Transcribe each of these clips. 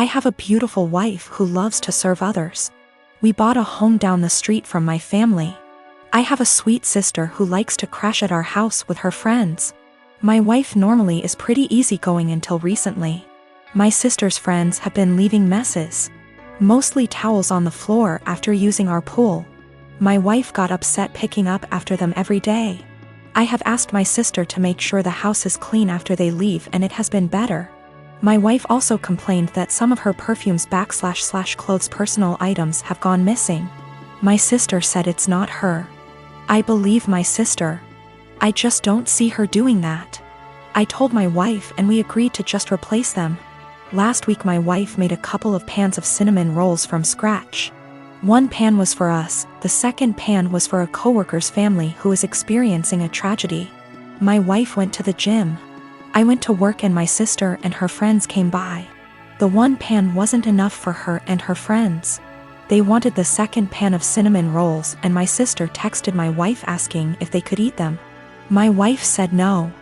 I have a beautiful wife who loves to serve others. We bought a home down the street from my family. I have a sweet sister who likes to crash at our house with her friends. My wife normally is pretty easygoing until recently. My sister's friends have been leaving messes, mostly towels on the floor after using our pool. My wife got upset picking up after them every day. I have asked my sister to make sure the house is clean after they leave, and it has been better. My wife also complained that some of her perfumes / clothes personal items have gone missing. My sister said it's not her. I believe my sister. I just don't see her doing that. I told my wife and we agreed to just replace them. Last week my wife made a couple of pans of cinnamon rolls from scratch. One pan was for us, the second pan was for a coworker's family who is experiencing a tragedy. My wife went to the gym. I went to work and my sister and her friends came by. The one pan wasn't enough for her and her friends. They wanted the second pan of cinnamon rolls and my sister texted my wife asking if they could eat them. My wife said no.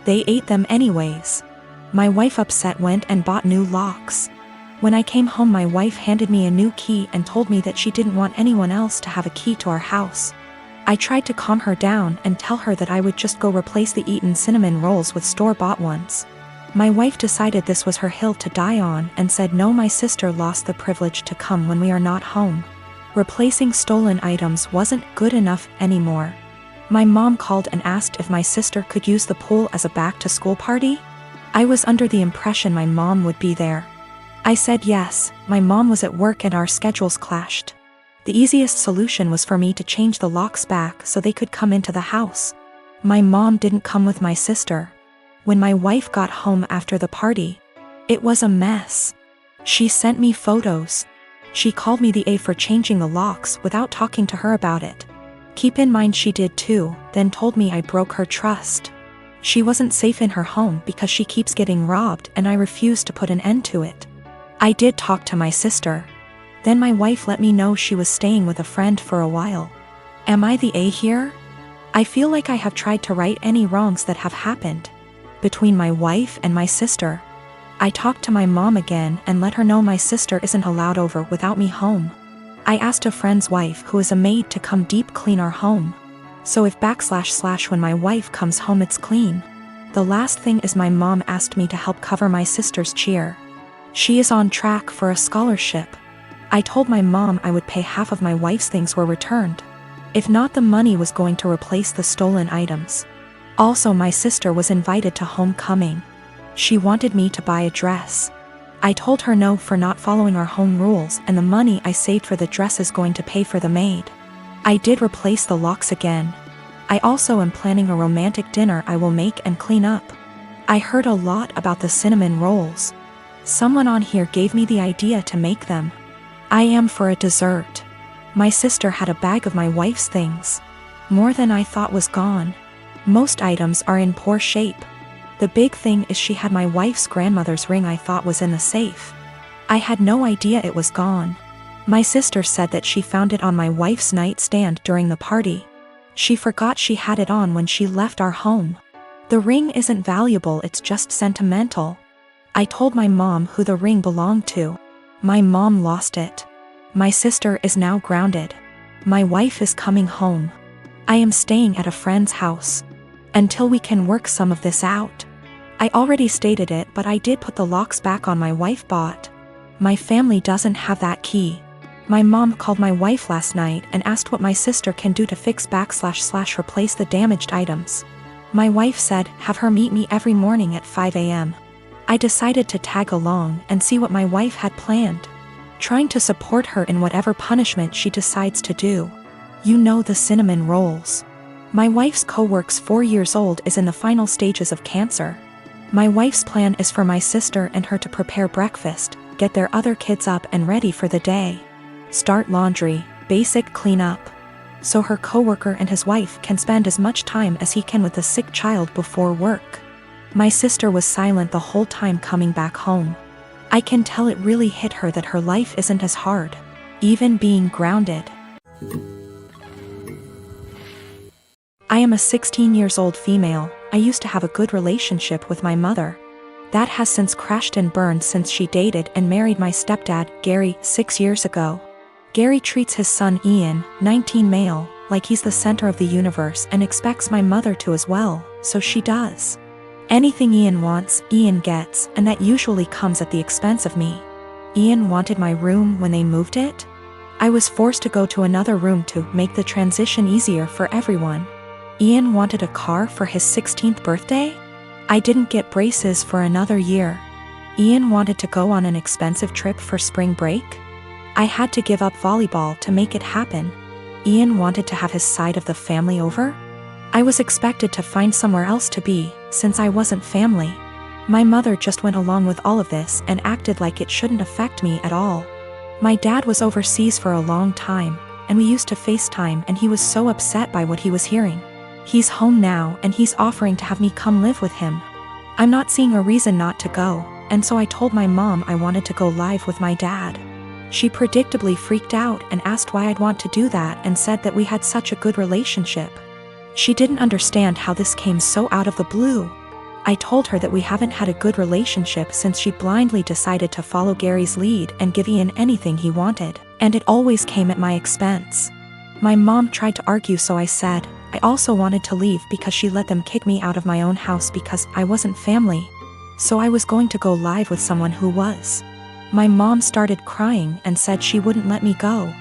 They ate them anyways. My wife upset went and bought new locks. When I came home my wife handed me a new key and told me that she didn't want anyone else to have a key to our house. I tried to calm her down and tell her that I would just go replace the eaten cinnamon rolls with store-bought ones. My wife decided this was her hill to die on and said no, my sister lost the privilege to come when we are not home. Replacing stolen items wasn't good enough anymore. My mom called and asked if my sister could use the pool as a back-to-school party. I was under the impression my mom would be there. I said yes. My mom was at work and our schedules clashed. The easiest solution was for me to change the locks back so they could come into the house. My mom didn't come with my sister. When my wife got home after the party, it was a mess. She sent me photos. She called me the A for changing the locks without talking to her about it. Keep in mind she did too, then told me I broke her trust. She wasn't safe in her home because she keeps getting robbed and I refused to put an end to it. I did talk to my sister. Then my wife let me know she was staying with a friend for a while. Am I the A here? I feel like I have tried to right any wrongs that have happened between my wife and my sister. I talked to my mom again and let her know my sister isn't allowed over without me home. I asked a friend's wife who is a maid to come deep clean our home. So if / when my wife comes home it's clean. The last thing is my mom asked me to help cover my sister's cheer. She is on track for a scholarship. I told my mom I would pay half of my wife's things were returned. If not, the money was going to replace the stolen items. Also, my sister was invited to homecoming. She wanted me to buy a dress. I told her no for not following our home rules, and the money I saved for the dress is going to pay for the maid. I did replace the locks again. I also am planning a romantic dinner I will make and clean up. I heard a lot about the cinnamon rolls. Someone on here gave me the idea to make them. I am for a dessert. My sister had a bag of my wife's things. More than I thought was gone. Most items are in poor shape. The big thing is she had my wife's grandmother's ring I thought was in the safe. I had no idea it was gone. My sister said that she found it on my wife's nightstand during the party. She forgot she had it on when she left our home. The ring isn't valuable, it's just sentimental. I told my mom who the ring belonged to. My mom lost it. My sister is now grounded. My wife is coming home. I am staying at a friend's house until we can work some of this out. I already stated it, but I did put the locks back on my wife bought. My family doesn't have that key. My mom called my wife last night and asked what my sister can do to fix / replace the damaged items. My wife said have her meet me every morning at 5 a.m. I decided to tag along and see what my wife had planned, trying to support her in whatever punishment she decides to do. You know, the cinnamon rolls. My wife's co-worker's 4 years old is in the final stages of cancer. My wife's plan is for my sister and her to prepare breakfast, get their other kids up and ready for the day, start laundry, basic cleanup, so her co-worker and his wife can spend as much time as he can with the sick child before work. My sister was silent the whole time coming back home. I can tell it really hit her that her life isn't as hard, even being grounded. I am a 16 years old female. I used to have a good relationship with my mother. That has since crashed and burned since she dated and married my stepdad, Gary, 6 years ago. Gary treats his son Ian, 19 male, like he's the center of the universe and expects my mother to as well, so she does. Anything Ian wants, Ian gets, and that usually comes at the expense of me. Ian wanted my room when they moved it. I was forced to go to another room to make the transition easier for everyone. Ian wanted a car for his 16th birthday. I didn't get braces for another year. Ian wanted to go on an expensive trip for spring break. I had to give up volleyball to make it happen. Ian wanted to have his side of the family over. I was expected to find somewhere else to be, since I wasn't family. My mother just went along with all of this and acted like it shouldn't affect me at all. My dad was overseas for a long time, and we used to FaceTime, and he was so upset by what he was hearing. He's home now and he's offering to have me come live with him. I'm not seeing a reason not to go, and so I told my mom I wanted to go live with my dad. She predictably freaked out and asked why I'd want to do that and said that we had such a good relationship. She didn't understand how this came so out of the blue. I told her that we haven't had a good relationship since she blindly decided to follow Gary's lead and give Ian anything he wanted, and it always came at my expense. My mom tried to argue, so I said I also wanted to leave because she let them kick me out of my own house because I wasn't family. So I was going to go live with someone who was. My mom started crying and said she wouldn't let me go.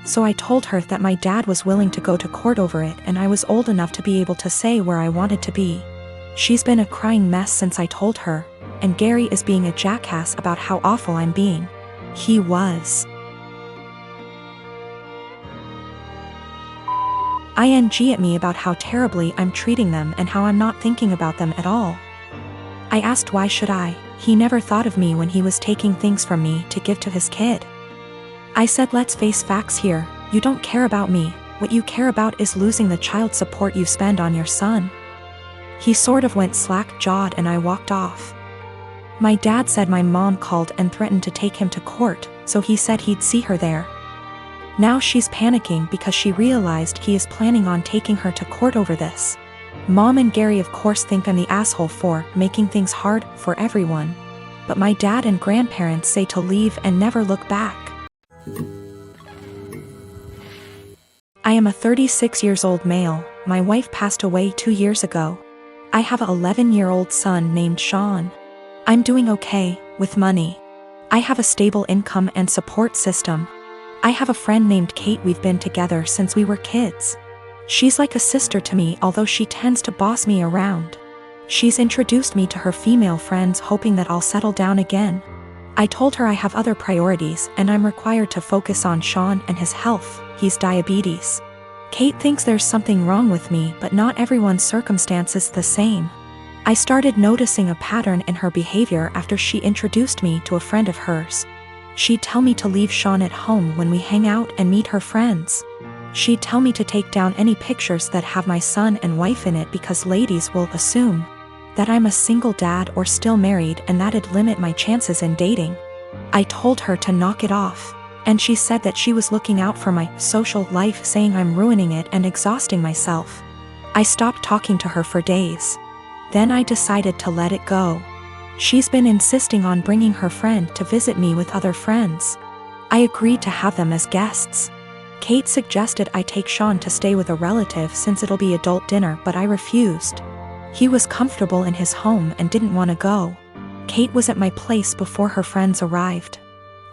So I told her that my dad was willing to go to court over it and I was old enough to be able to say where I wanted to be. She's been a crying mess since I told her, and Gary is being a jackass about how awful I'm being. He was. ING at me about how terribly I'm treating them and how I'm not thinking about them at all. I asked why should I. He never thought of me when he was taking things from me to give to his kid. I said let's face facts here, you don't care about me, what you care about is losing the child support you spend on your son. He sort of went slack-jawed and I walked off. My dad said my mom called and threatened to take him to court, so he said he'd see her there. Now she's panicking because she realized he is planning on taking her to court over this. Mom and Gary of course think I'm the asshole for making things hard for everyone. But my dad and grandparents say to leave and never look back. I am a 36 years old male. My wife passed away 2 years ago. I have an 11-year-old son named Sean. I'm doing okay with money. I have a stable income and support system. I have a friend named Kate. We've been together since we were kids. She's like a sister to me, although she tends to boss me around. She's introduced me to her female friends hoping that I'll settle down again. I told her I have other priorities and I'm required to focus on Sean and his health. He's diabetes. Kate thinks there's something wrong with me, but not everyone's circumstance is the same. I started noticing a pattern in her behavior after she introduced me to a friend of hers. She'd tell me to leave Sean at home when we hang out and meet her friends. She'd tell me to take down any pictures that have my son and wife in it because ladies will assume that I'm a single dad or still married and that'd limit my chances in dating. I told her to knock it off, and she said that she was looking out for my social life, saying I'm ruining it and exhausting myself. I stopped talking to her for days. Then I decided to let it go. She's been insisting on bringing her friend to visit me with other friends. I agreed to have them as guests. Kate suggested I take Sean to stay with a relative since it'll be adult dinner, but I refused. He was comfortable in his home and didn't want to go. Kate was at my place before her friends arrived.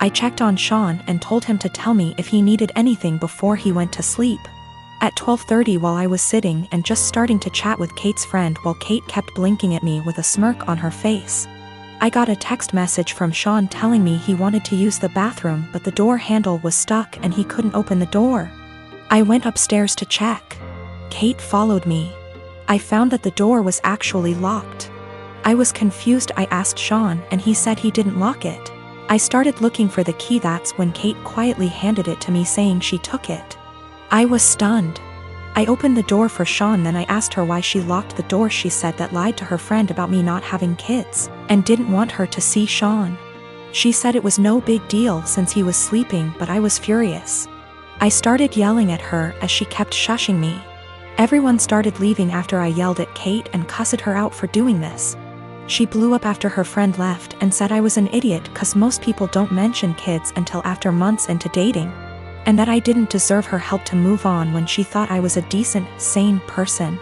I checked on Sean and told him to tell me if he needed anything before he went to sleep. At 12:30, while I was sitting and just starting to chat with Kate's friend while Kate kept blinking at me with a smirk on her face, I got a text message from Sean telling me he wanted to use the bathroom but the door handle was stuck and he couldn't open the door. I went upstairs to check. Kate followed me. I found that the door was actually locked. I was confused. I asked Sean and he said he didn't lock it. I started looking for the key. That's when Kate quietly handed it to me, saying she took it. I was stunned. I opened the door for Sean, then I asked her why she locked the door. She said that lied to her friend about me not having kids and didn't want her to see Sean. She said it was no big deal since he was sleeping, but I was furious. I started yelling at her as she kept shushing me. Everyone started leaving after I yelled at Kate and cussed her out for doing this. She blew up after her friend left and said I was an idiot cause most people don't mention kids until after months into dating, and that I didn't deserve her help to move on when she thought I was a decent, sane person.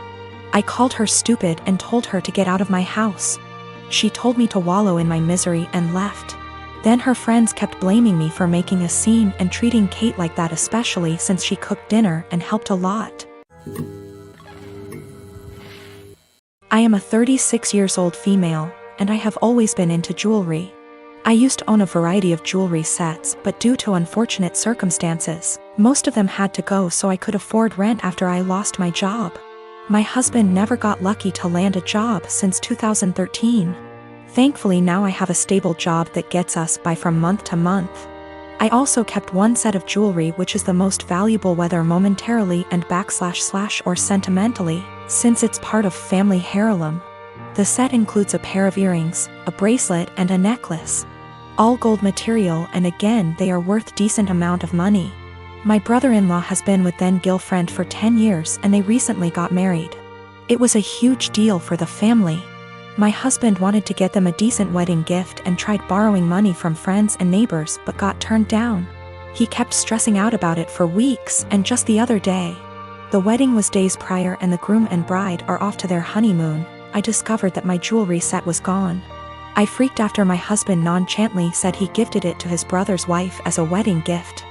I called her stupid and told her to get out of my house. She told me to wallow in my misery and left. Then her friends kept blaming me for making a scene and treating Kate like that, especially since she cooked dinner and helped a lot. I am a 36-year-old female, and I have always been into jewelry. I used to own a variety of jewelry sets, but due to unfortunate circumstances, most of them had to go so I could afford rent after I lost my job. My husband never got lucky to land a job since 2013. Thankfully now I have a stable job that gets us by from month to month. I also kept one set of jewelry which is the most valuable whether momentarily and / or sentimentally, since it's part of family heirloom. The set includes a pair of earrings, a bracelet and a necklace. All gold material, and again they are worth decent amount of money. My brother-in-law has been with then-girlfriend for 10 years and they recently got married. It was a huge deal for the family. My husband wanted to get them a decent wedding gift and tried borrowing money from friends and neighbors but got turned down. He kept stressing out about it for weeks, and just the other day, the wedding was days prior and the groom and bride are off to their honeymoon, I discovered that my jewelry set was gone. I freaked after my husband nonchalantly said he gifted it to his brother's wife as a wedding gift.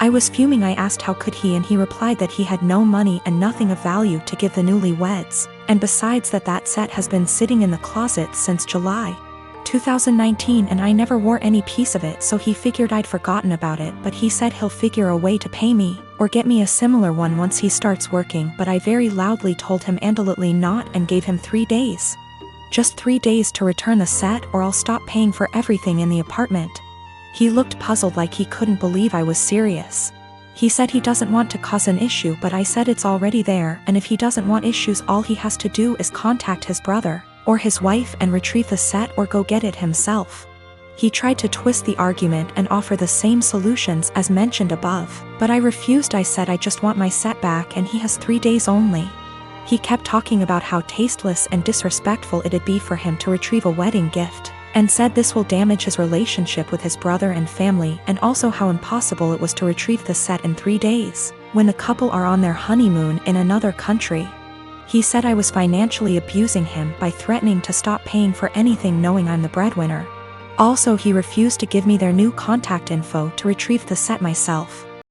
I was fuming. I asked how could he, and he replied that he had no money and nothing of value to give the newlyweds, and besides that set has been sitting in the closet since July 2019 and I never wore any piece of it, so he figured I'd forgotten about it, but he said he'll figure a way to pay me, or get me a similar one once he starts working, but I very loudly told him absolutely not and gave him 3 days. Just 3 days to return the set or I'll stop paying for everything in the apartment. He looked puzzled like he couldn't believe I was serious. He said he doesn't want to cause an issue, but I said it's already there, and if he doesn't want issues all he has to do is contact his brother or his wife and retrieve the set or go get it himself. He tried to twist the argument and offer the same solutions as mentioned above, but I refused. I said I just want my set back and he has 3 days only. He kept talking about how tasteless and disrespectful it'd be for him to retrieve a wedding gift, and said this will damage his relationship with his brother and family, and also how impossible it was to retrieve the set in 3 days, when the couple are on their honeymoon in another country. He said I was financially abusing him by threatening to stop paying for anything knowing I'm the breadwinner. Also, he refused to give me their new contact info to retrieve the set myself.